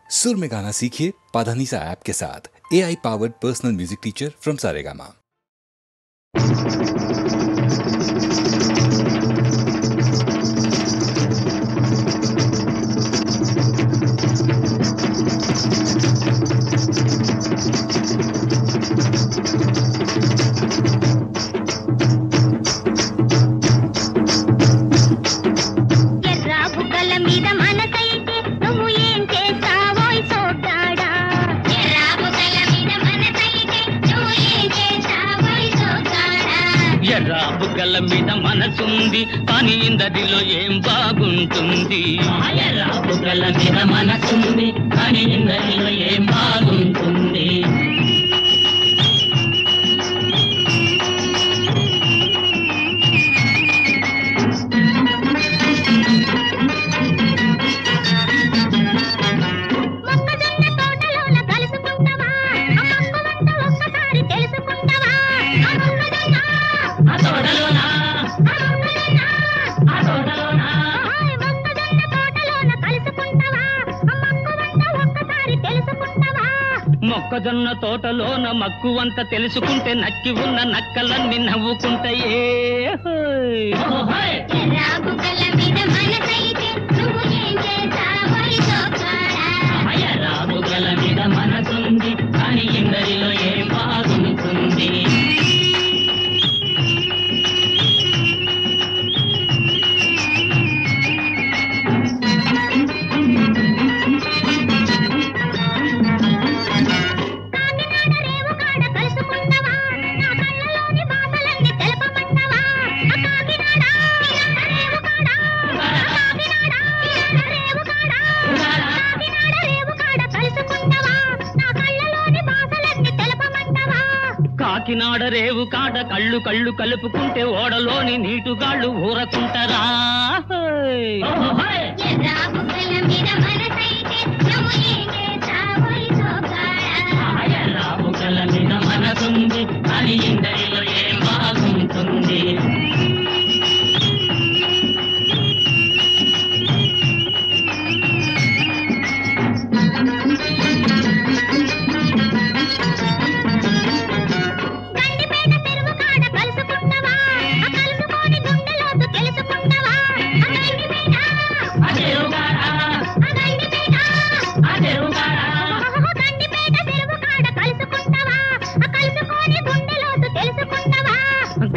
सुर में गाना सीखिए पाधानीसा ऐप के साथ। AI powered personal music teacher from Saregama. ఎర్రాబుగ్గల మీద మనసుంది కానీ ఇందరిలో ఏం బాగుంటుంది. ఎర్రాబుగ్గల మీద మనసుంది కానీ ఇందరిలో ఏం బాగుంటుంది. మొక్కజొన్న తోటలోన మక్కువంత తెలుసుకుంటే నక్కి ఉన్న నక్కలన్నీ నవ్వుకుంటాయే. ఎర్రాబుగ్గల మీద మనసుంది కానీ ఇందరిలో ఏం బాగుంటుంది. కాకినాడ రేవు కాడ కళ్ళు కళ్ళు కలుపుకుంటే ఓడలోని నీటుగాళ్ళు ఊరకుంటారా. ఎర్రాబుగ్గల మీద మనసుంది కానీ ఇందరిలో ఏం బాగుంటుంది.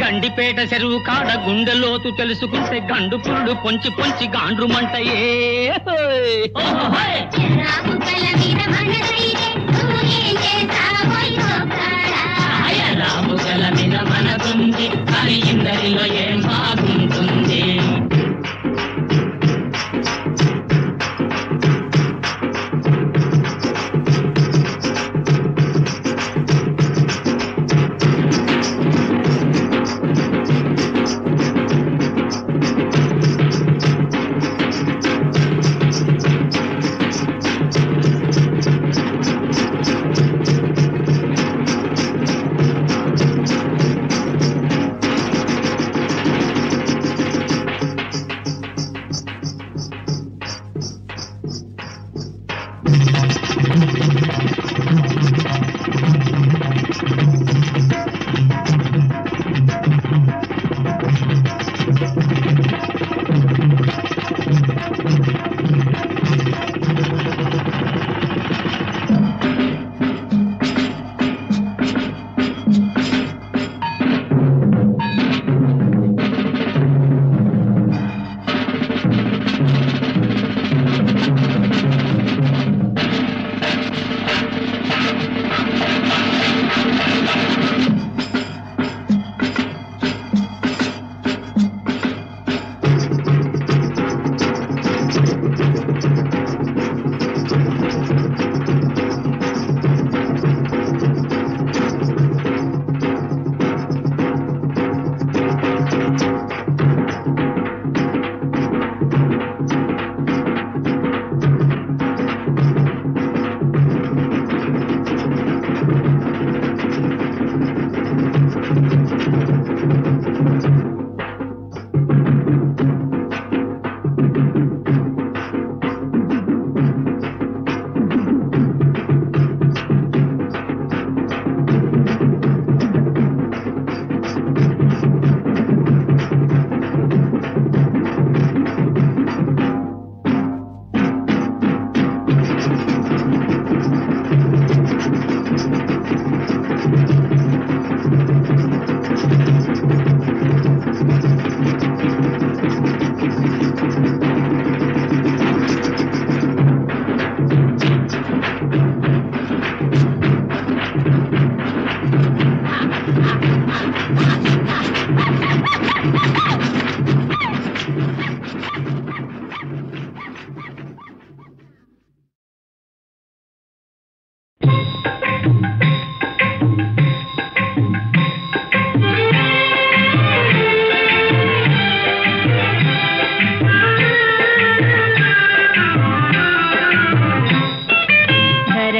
గండిపేట చెరువు కాడ గుండెలోతు తెలుసుకుంటే గండు పురుడు పొంచి పొంచి గాండ్రుమంటయే. ఎర్రాబుగ్గల మీద మనసుంది కానీ ఇందరిలో ఏం బాగుంటుంది.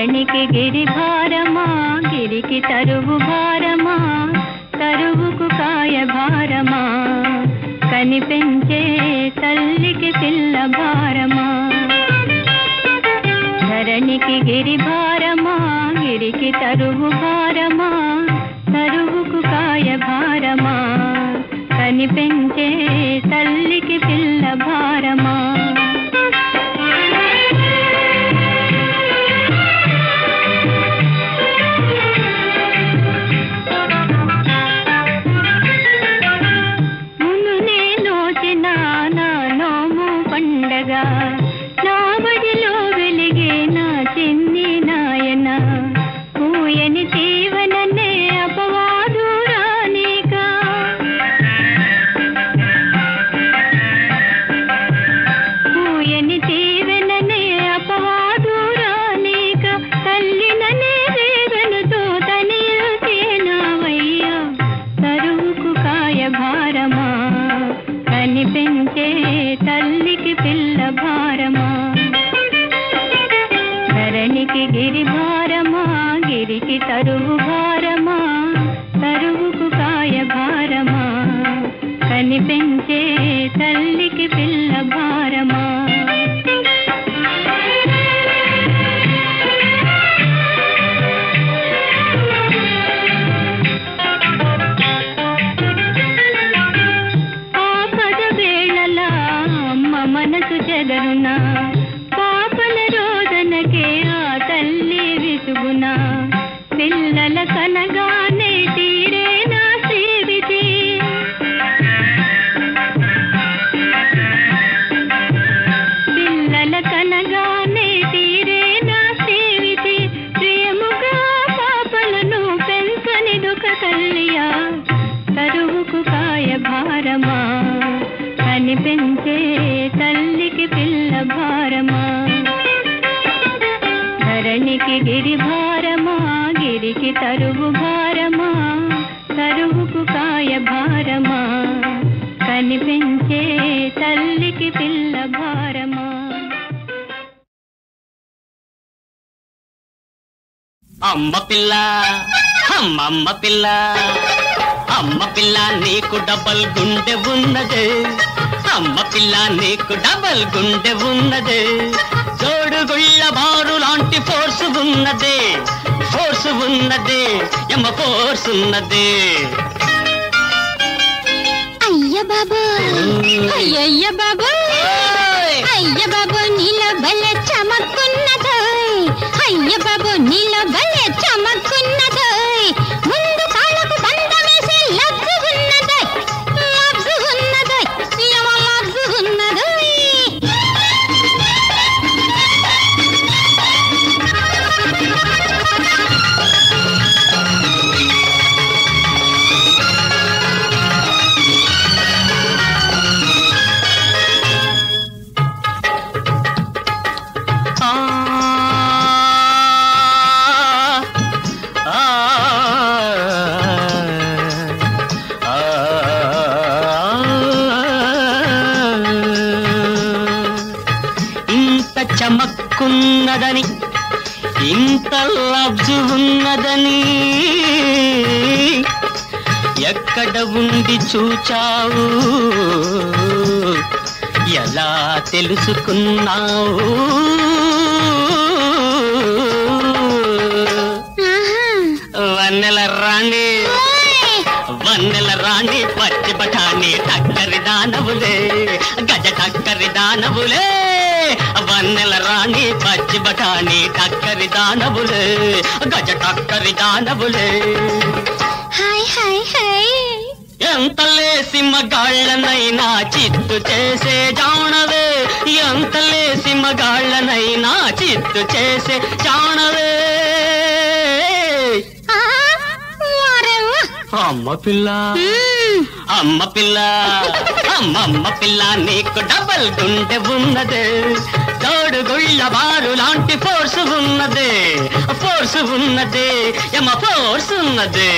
ధరణికి గిరి భారమా గిరికి తరువు భారమా తరువుకు కాయ భారమా కనిపెంచే తల్లికి పిల్ల భారమా ధరణికి గిరి భారమా గిరికి తరువు భారమా తరువుకు కాయ భారమా కనిపెంచే తల్లికి పిల్ల భారమా నా బడిలో వెలిగే నా చిన్ని నాయన పూయని తీవననే అపవాదు రానిక పూయని తీవననే అపవాదు రానిక తల్లిననే వేదనతో తనియసేనావయ్యా తరువుకు కాయ భారమా కనిపెంచే తల్లికి పిల్ల భారమా ధరణికి గిరి భారమా గిరికి తరువు భారమా తరువుకు కాయ భారమా కనిపెంచే తల్లికి పిల్ల భారమా మనసు చెదరునా పాపల రోదనకే ఆ తల్లి విసుగునా పిల్లల కనగానే తీరే నా సేవితి పిల్లల కనగానే తీరే నా సేవితి ప్రియముగా పాపలను పెంచనిదొక తల్లియా తరువుకు కాయ భారమా కనిపెంచే తల్లికి పిల్ల భారమా ధరణికి గిరి భారమా గిరికి తరువు భారమా తరువుకు కాయ భారమా కనిపెంచే తల్లికి పిల్ల భారమా అమ్మ పిల్ల అమ్మమ్మ పిల్ల అమ్మ పిల్ల నీకు డబల్ గుండె ఉన్నదే అమ్మ పిల్ల నీకు డబల్ గుండె ఉన్నదే జోడుగుళ్ళ బారు లాంటి ఫోర్స్ ఉన్నదే ఎమ్మ ఫోర్స్ ఉన్నదే అయ్య బాబా అయ్య బాబా అయ్య బాబా నీలో భలే చమక్కున్నదో అయ్య బాబా నీలో భలే చమక్కున్నదో ముందు కాళ్ళకు బండ వేసి లబ్జు ఉన్నదో చమక్కున్నదని ఇంత లబ్జు ఉన్నదని ఎక్కడ ఉండి చూచావు ఎలా తెలుసుకున్నావు వన్నెల రాణి పచ్చి బఠానీ టక్కరి దానవులే గజ టక్కరి దానవులే వన్నెల రాణి పచ్చి బఠానీ టక్కరి దానవులే గజ టక్కరి దానవులే ఎంత లేసి మగాళ్ళనైనా చిత్తు చేసే జానవే ఎంత లేసి మగాళ్ళనైనా చిత్తు చేసే జానవే అమ్మ పిల్ల అమ్మ పిల్ల అమ్మమ్మ పిల్ల నీకు డబల్ గుండె ఉన్నదే తోడుగుళ్ళ బారు లాంటి ఫోర్స్ ఉన్నదే యమ ఫోర్స్ ఉన్నదే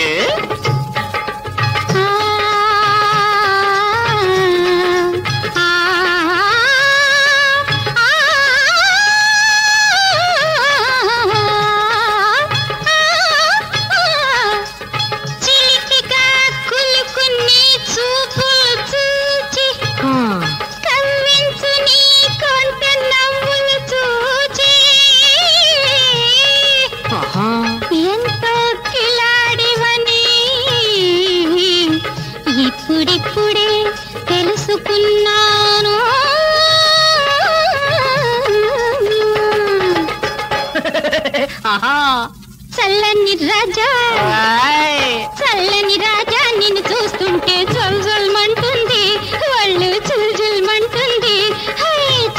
చల్లని రాజా చల్లని రాజా నిన్ను చూస్తుంటే జల్ జల్మంటుంది ఒళ్ళు జుల్ జుల్మంటుంది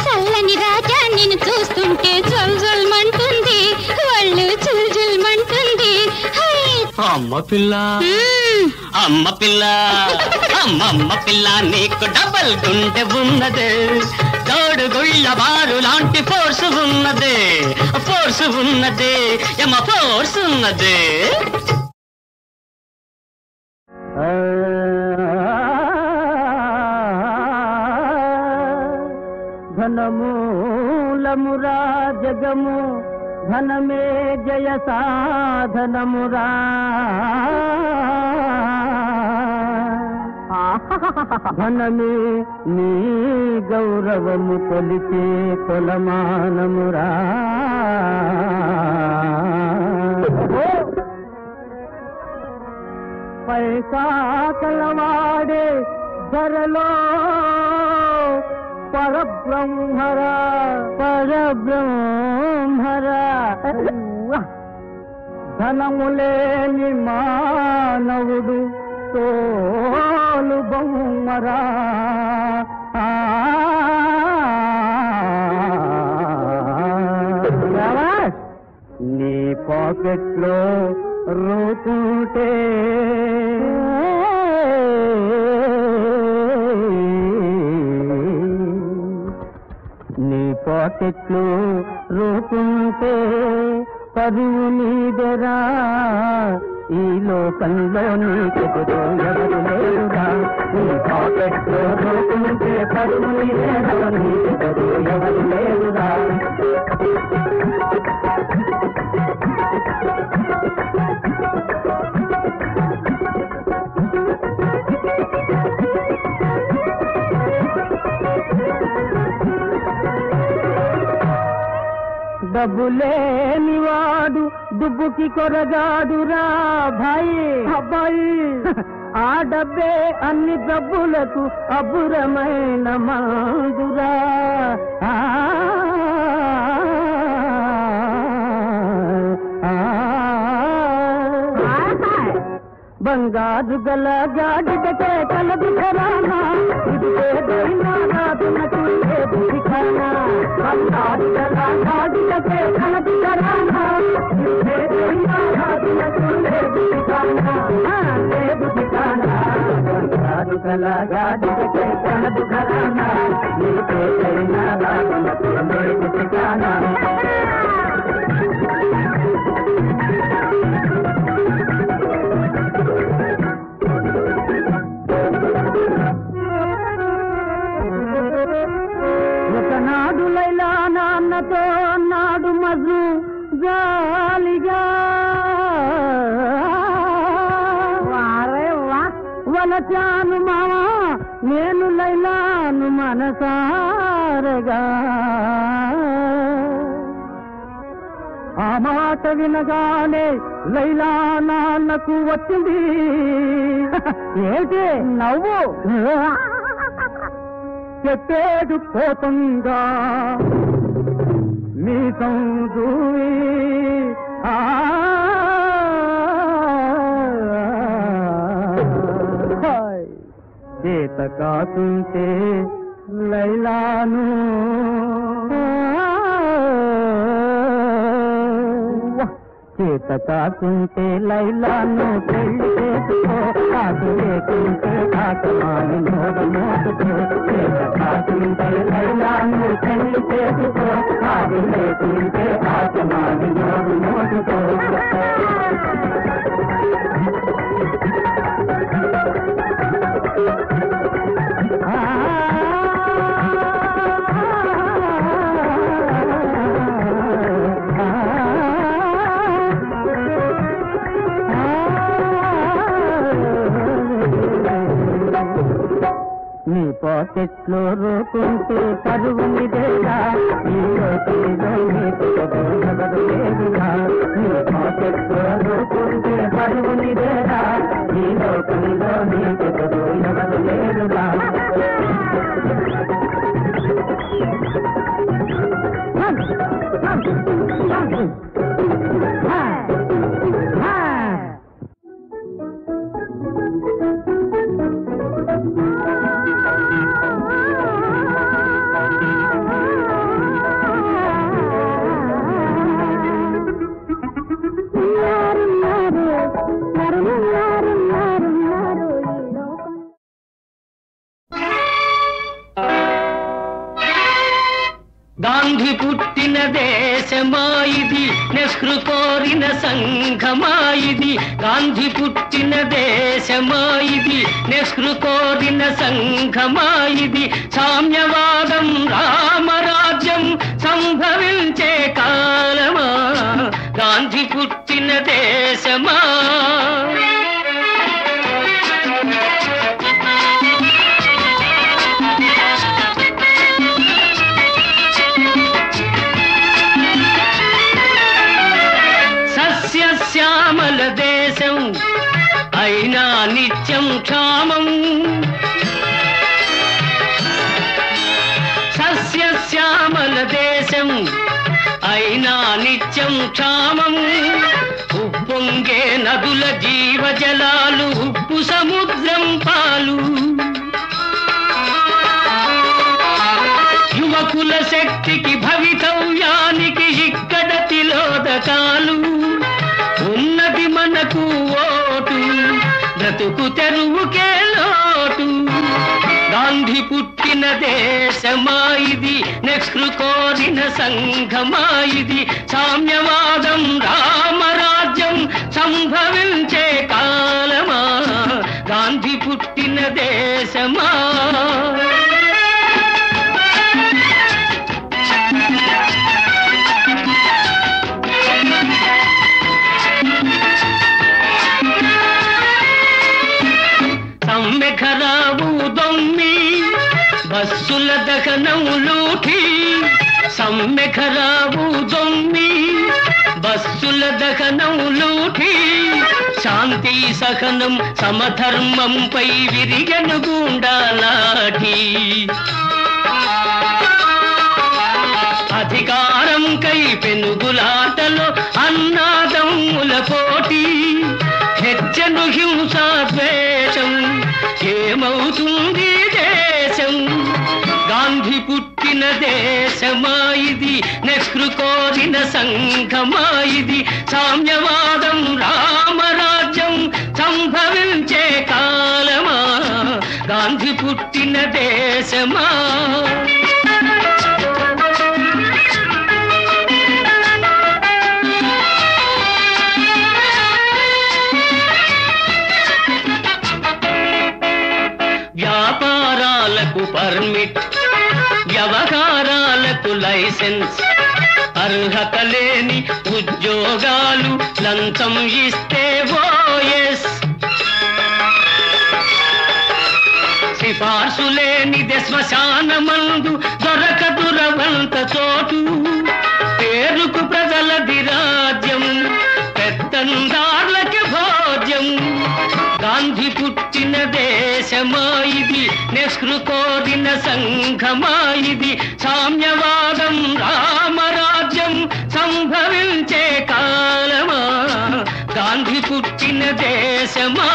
చల్లని రాజా నిన్ను చూస్తుంటే జల్ జల్మంటుంది ఒళ్ళు జుల్ జుల్మంటుంది అమ్మ పిల్ల అమ్మ పిల్ల అమ్మమ్మ పిల్ల నీకు డబల్ గుండె ఉన్నదే తోడు గుళ్ళ బారు లాంటి ఫోర్స్ ఉన్నదే యమ ఫోర్స్ ఉన్నదే ధనమూలమురా జగము ధనమే జయ సాధనమురా ధనమే నీ గౌరవము కొలిచే కొలమానమురా పైసా కలవాడే ధరలో పరబ్రహ్మరా ధనములేని మానవుడు తోలు బొమ్మరా నీ పాకెట్లో రూపుంటే నీ పాకెట్లు రూపుంటే పరువు నీదెరా ఈ లోకంలో నీకెదురు ఎవరు లేరురా నీ పాకెట్లో రూపుంటే పరువు నీదెరా నీకెదురు ఎవరు లేరురా డబ్బులేనివాడు దుబ్బుకి కొరగాడురా భాయి అబ్బాయి ఆ డబ్బే అన్ని డబ్బులకు అబ్బురమైన మందురా బంగారు గల గాడిదకే కలదు ఖరానా ఇది ఏదైనా రాదునకు లేదు దిఖానా బంగారు గల గాడిదకే కలదు ఖరానా ఇది ఏదైనా రాదునకు లేదు దిఖానా లేదు దిఖానా బంగారు గల గాడిదకే కలదు ఖరానా ఇది ఏదైనా రాదునకు లేదు దిఖానా ఒకనాడు లైలా నాన్నతో నాడు మజు జాలిగా వలచాను మావా నేను లైలాను మనసారగా ఆ మాట వినగానే లైలా నాన్నకు వచ్చింది ఏంటి నవ్వు చెప్పేడు పోతుందా మీ సందూవి చేత కాకుంటే లైలాను చేత కాకుంటే లైలాను పెళ్లి చేసుకో కాదు లేకుంటే కాకమాని నోడు మోసుకో చేత కాకుంటే లైలాను పెళ్లి చేసుకో కాదు లేకుంటే కాకమాని నోడు మోసుకో నీ పాకెట్లో రూపుంటే పరువు నిదేగా ఈ లోకంలో నీకు ఎవరు లేదుగా నీ పాకెట్లో రూపుంటే పరువు నిదేగా ఈ లోకంలో నీకు ఎవరు లేదుగా గాంధీ పుట్టిన దేశమాయిది, నెహ్రూ కోరిన సంఘమాయిది. గాంధీ పుట్టిన దేశమాయిది, నెహ్రూ కోరిన సంఘమాయిది. సామ్యవాదం రామరాజ్యం సంభవించే కాలమా, గాంధీ పుట్టిన దేశమా. శ్యామల దేశం అయినా నిత్యం క్షామం, సస్యశ్యామల దేశం అయినా నిత్యం క్షామం. ఉప్పొంగే నదుల జీవజలాలు, ఉప్పు సముద్రం పాలు. యువకుల శక్తికి భవితవ్యానికి ఇక్కడ తిలోదకాలు. ఉన్నది మనకు ఓటు, బ్రతుకు తెరువుకే లోటు. గాంధీ పుట్టిన దేశమాయిది, నెహ్రూ కోరిన సంఘమాయిది. సామ్యవాదం రామరాజ్యం సంభవించే కాలమా, గాంధీ పుట్టిన దేశమా. సమ్మెఖరావు దొమ్మి బస్సుల దహనం లూఠి. సమ్మెఖరావు దొమ్మి బస్సుల దహనం లూఠి. శాంతి సహనం సమధర్మంపై విరిగను గుండాలాఠి. అధికారం కై పెనుగులాటలో అన్నాదమ్ముల పోటీ. హెచ్చను హింసా ద్వేషం, ఏమవుతుంది దేశం. గాంధీ పుట్టిన దేశమాయిది, నెహ్రూ కోరిన సంఘమాయిది. సామ్యవాదం రామరాజ్యం సంభవించే కాలమా, గాంధీ పుట్టిన దేశమా. వ్యాపారాలకు పర్మిట్, వ్యవహారాలకు లైసెన్స్. అర్హత లేని ఉద్యోగాలు లంచం ఇస్తే ఓఎస్. సిఫార్సు లేనిదే శ్మశానమందు దొరకదు రవంత చోటు. పేరుకు ప్రజలది రాజ్యం, పెత్తందార్లకి భోజ్యం. గాంధీ పుట్టిన దేశమాయిది, నెహ్రూ కోరిన సంఘమాయిది. సామ్యవాదం రామరాజ్యం సంభవించే కాలమా, గాంధీ పుట్టిన దేశమా.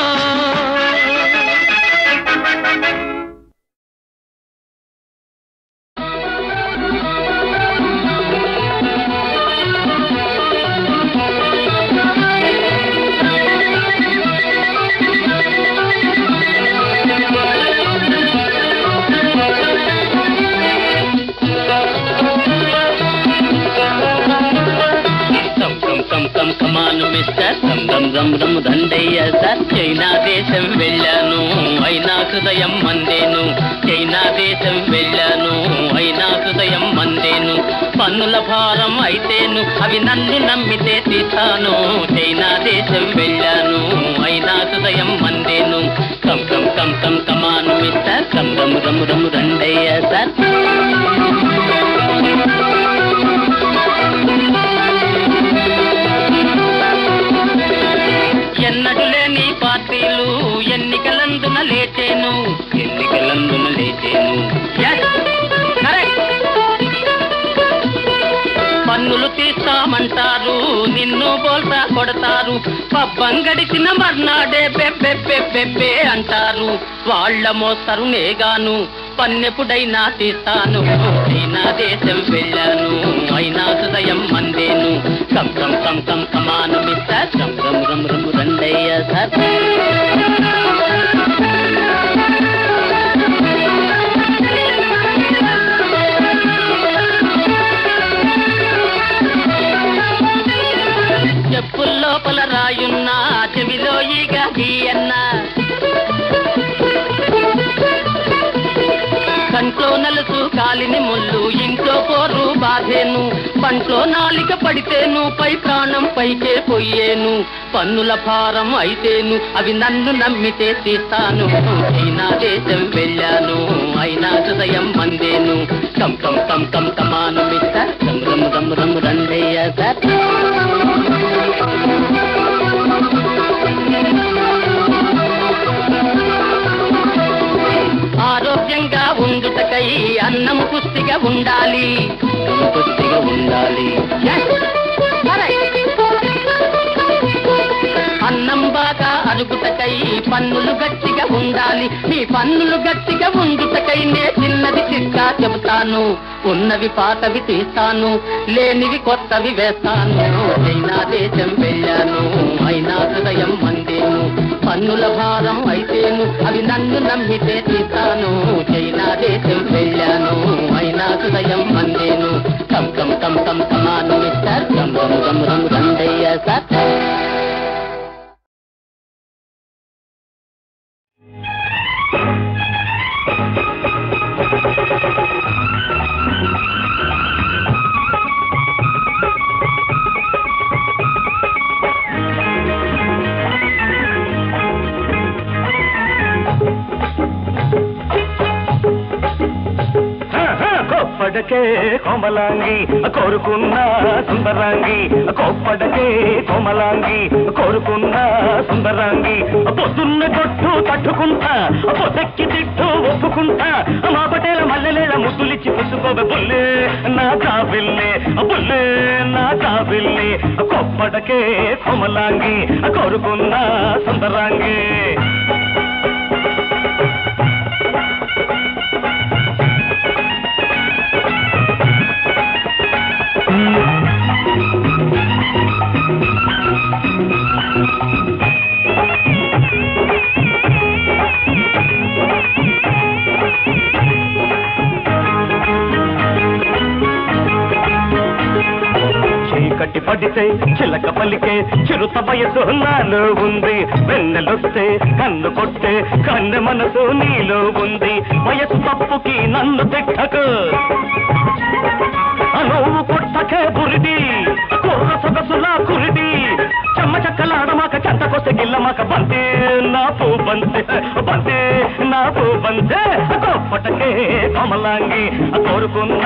కమాను మిస్టర్ దమ్ దమ్ దమ్ దండయ్య సార్. చైనా దేశం వెళ్ళాను, అయినా హృదయం మందేను. చైనా దేశం వెళ్ళాను, అయినా హృదయం మందేను. పన్నుల భారం అయితేను అవి నన్ను నమ్మితే తీసాను. చైనా దేశం వెళ్ళాను, అయినా హృదయం మందేను. కం కం కం కం కమాను మిస్టర్ కం దమ్ దమ్ దమ్ దండయ్య సార్. ఎన్నడు లేని పార్టీలు ఎన్నికలందున లేచేను, ఎన్నికలందున లేచేను. పన్నులు తీస్తామంటే తింటారు, నిన్ను బోల్తా కొడతారు. పబ్బం గడిచిన మర్నాడే బెబ్బె బెబ్బెబ్బే అంటారు. వాళ్ళ మోస్తరు నేగాను, పన్నెప్పుడైనా తీస్తాను. చైనా దేశం వెళ్ళాను, అయినా హృదయం మందేను. కం కం కం కం కమాను మిస్టర్, రమ్ రమ్ రమ్ రమ్ రండయ్య సార్. చెప్పుల్లోపల రాయున్నా, చెవిలో ఈగ గీయన్నా, కంట్లో నలుసు కాలిని ముళ్ళు, ఇంట్లో పోరు బాధేను. పంట్లో నాలిక పడితేను, పై ప్రాణం పైకే పోయేను. పన్నుల భారం అయితేను, అవి నన్ను నమ్మితే తీస్తాను. చైనా దేశం వెళ్ళాను, అయినా హృదయం మందేను. కం కం కం కం కమాను మిస్టర్, రమ్ రమ్ రమ్ రమ్ రండయ్య సార్. ఆరోగ్యంగా ఉండుటకై అన్నం పుష్టిగా ఉండాలి, పుష్టిగా ఉండాలి. అన్నం బాగా అరుగుటకై పన్నులు గట్టిగా ఉండాలి. మీ పన్నులు గట్టిగా ఉండుటకై నే చిన్నది చిట్కా చెబుతాను. ఉన్నవి పాతవి తీస్తాను, లేనివి కొత్తవి వేస్తాను. చైనా దేశం వెళ్ళాను, అయినా హృదయం మందేను. పన్నుల భారం అయితేను, అవి నన్ను నమ్మితే తీస్తాను. చైనా దేశం వెళ్ళాను, అయినా హృదయం మందేను. కం కం కం కం కమాను మిస్టర్, రమ్ రమ్ రమ్ రమ్ రండయ్య సార్. కోప్పడకే కోమలాంగి కోరుకున్న సుందరాంగి, కోప్పడకే కోమలాంగి కోరుకున్న సుందరాంగి. పొద్దున్న కొట్టు తట్టుకుంటా, పొద్దెక్కి తిట్టు ఒప్పుకుంటా. మా పటేల మల్లెలేల ముద్దులిచ్చి పుసుకోవే బుల్లే నా జాబిల్లే, బుల్లే నా జాబిల్లే. కోప్పడకే కోమలాంగి కోరుకున్న సుందరాంగి. చీకటి పడితే చిలక పలికే చిరుత వయసు నాలో ఉంది. వెన్నెలొస్తే కన్ను కొట్టే కన్నె మనసు నీలో ఉంది. వయసు తప్పుకి నన్ను తిట్టకు, నువ్వు కొట్టకే బురిడి, కుర్ర సొగసులా కురిడి. చెమ్మ చక్కలాడమాక చెంతకొస్తే గిల్లమాక బంతే నా పూ బంతే, బంతే నా పూ బంతే. కోప్పటకే కమలాంగి కోరుకున్న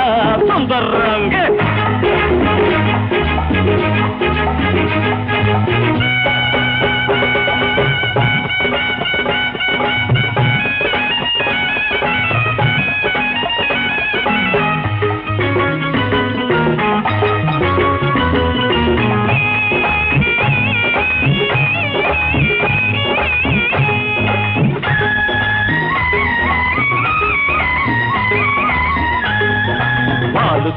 సుందరంగి.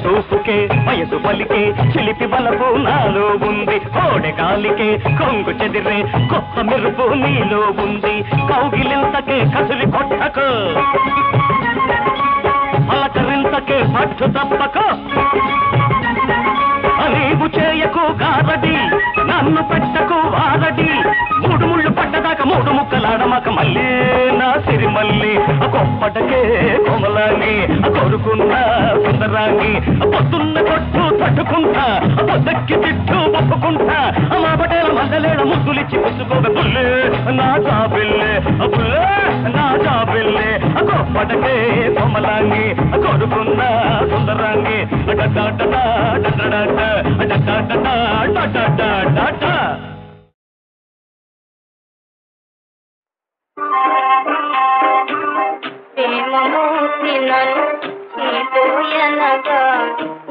చూపుకే వయసు పలికే చిలిపి బలపు నాలో ఉంది. కోడె గాలికే కొంగు చెదిరే కొత్త మెరుపు నీలో ఉంది. కౌగిలింతకే కసిరి కొట్టకు, పలకరింతకే పట్టు తప్పకు. నీవు చేయకు గారడి, నన్ను పెట్టకు వారడి. మూడు ముళ్ళు పడ్డదాకా మూడు ముక్కలాడమాక మళ్ళీ నా సిరిమల్లి. కొప్పటకే కోమలాంగి కోరుకున్న సుందరాంగి. పొద్దున్న కొట్టు తట్టుకుంటా, పొద్దక్కి తిట్టు ఒప్పుకుంటా. మా పటేల మల్లలేడ ముద్దులిచ్చి పుసుకోవే బుల్లే నా జాబిల్లే, బుల్లే నా జాబిల్లే. కొప్పటకే కోమలాంగి కోరుకున్న సుందరాంగి. ప్రేమమూర్తి నన్ను పోయనగా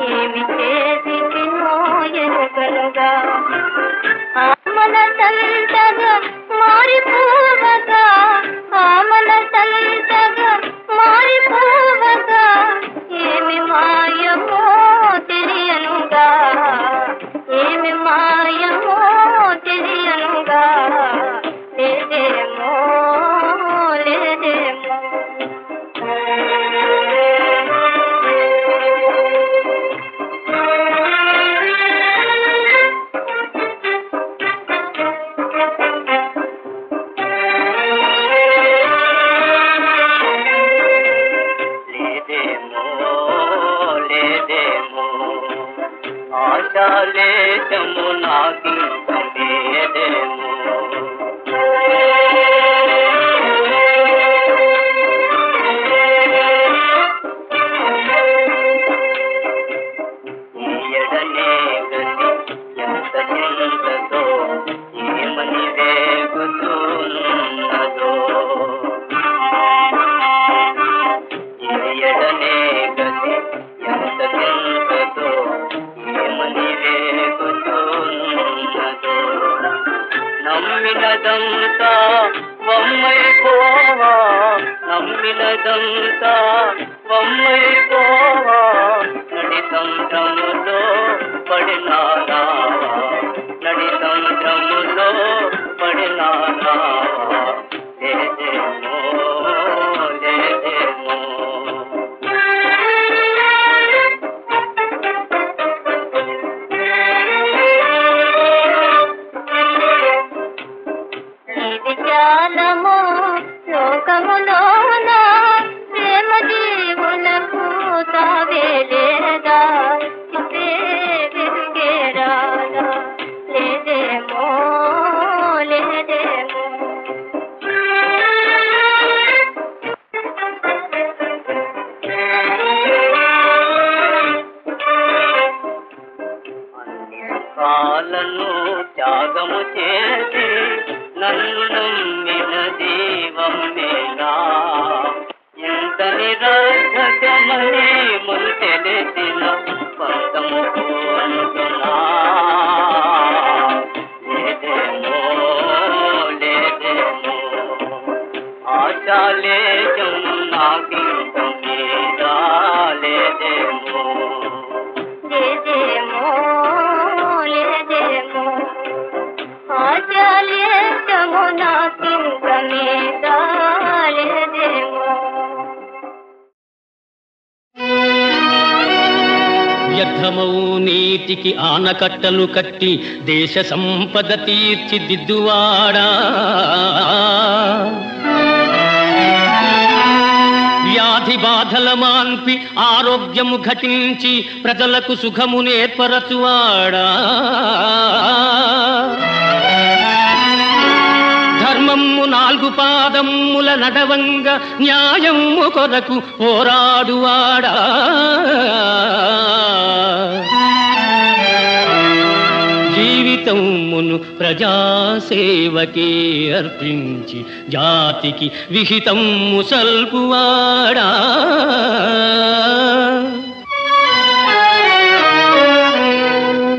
ఏమి చేసి తినోయనుగను. తెలియనుగా ఆమన సంతగా మారిపోవగా ఆమన సంతగా మారిపోవగా ఏమి మాయమో తెలియనుగా ఏమి మాయమో తెలియనుగా లేదేమో లేదేమో ఆశాలేశము నాకిందేమో ఎడనే గతి ఎంత చింతతో ఏమని వేగుతున్నదో ఎడనే గతి ఎంత చింతతో ఏమని వేగుతున్నదో నమ్మినదంతా వమ్మైపోవా నమ్మినదంతా వమ్మైపోవా నడి సంద్రములో పడినానా నడి సంద్రములో పడినానా లేదేమో లేదేమో విశాలము లోకములోన ప్రేమ జీవులకు తావే లేదా వెలుగేరాదా లేదేమో లేదేమో కాలను త్యాగము చేసి నన్ను నమ్మిన జీవమేనా ఎంత నిరర్థకమని మును తెలిసిన పంతము పూనుతున్నా లేదేమో లేదేమో ఆశాలేశం నాకింక మీద లేదేమో లేదేమో లేదేమో ఆశలేశము నాకింక మీద లేదేమో వ్యర్థమౌ నీటికి ఆనకట్టలు కట్టి దేశ సంపద తీర్చిదిద్దువాడా వ్యాధి బాధల మాన్పి ఆరోగ్యము ఘటించి ప్రజలకు సుఖము నేర్పరచువాడా ధర్మము 4 పాదముల నడవంగ న్యాయము కొరకు పోరాడువాడా జీవితమును ప్రజాసేవకే అర్పించి జాతికి విహితము సల్పువాడా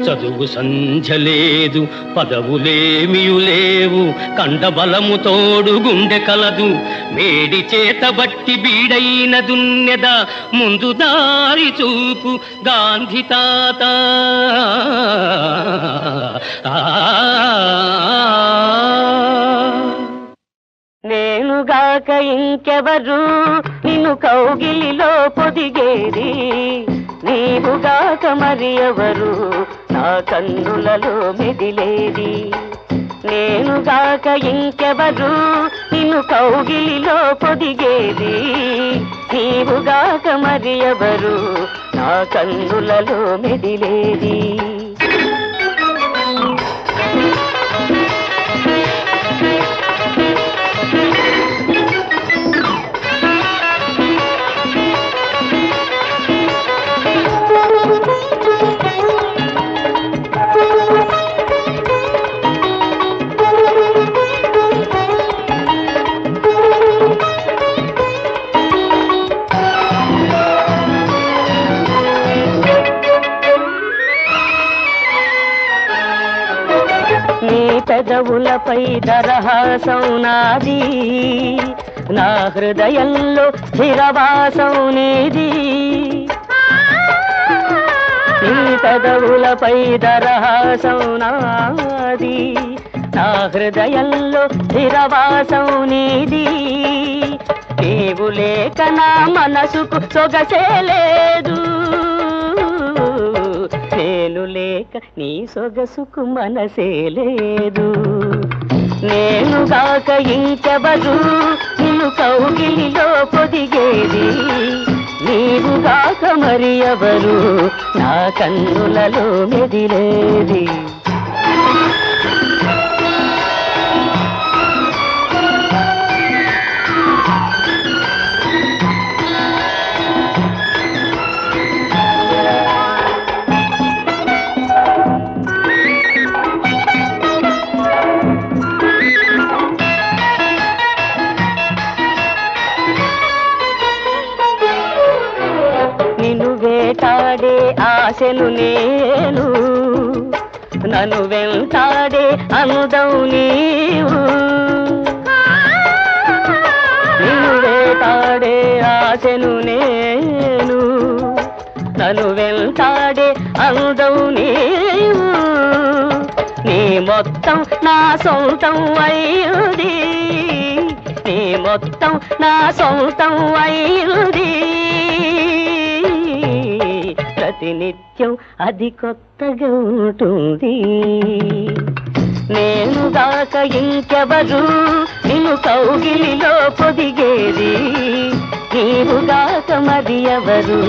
చదువు సంధ్య లేదు పదవులేమియు లేవు కండబలము తోడు గుండె కలదు మేడి చేత బట్టి బీడైన దున్నెద ముందు దారి చూపు గాంధీ తాత నేనుగాక ఇంకెవరు నిన్ను కౌగిలిలో పొదిగేది నీవుగాక మరి ఎవరు నా కన్నులలో మెదిలేది నేనుగాక ఇంకెవరు నిన్ను కౌగిలిలో పొదిగేది నీవుగాక మరి ఎవరు నా కన్నులలో మెదిలేది పెదవులపై దరహాసం నాది, నా హృదయంలో స్థిరవాసం నీది. నీ పెదవులపై దరహాసం నాది, నా హృదయంలో స్థిరవాసం నీది. నీవు లేక నా మనసుకు సొగసే లేదు, నేను లేక నీ సొగసుకు మనసే లేదు. నేనుగాక ఇంకెవరు నిన్ను కౌగిలిలో పొదిగేది, నీవుగాక మరి ఎవరు నా కన్నులలో మెదిలేది. వేటాడే ఆశను నేను, నన్ను వెంటాడే అనుదం నీవు. నిన్ను వేటాడే ఆశను నేను, నన్ను వెంటాడే అనుదం నీవు. నీ మొత్తం నా సొంతం అయ్యుది, నీ మొత్తం నా సొంతం అయ్యుది. ప్రతినిత్యం అది కొత్తగా ఉంటుంది. నేనుగాక ఇంకెవరు నిన్ను కౌగిలిలో పొదిగేది, నీవుగాక మరి ఎవరు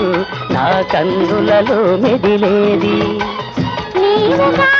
నా కన్నులలో మెదిలేది. నీవుగా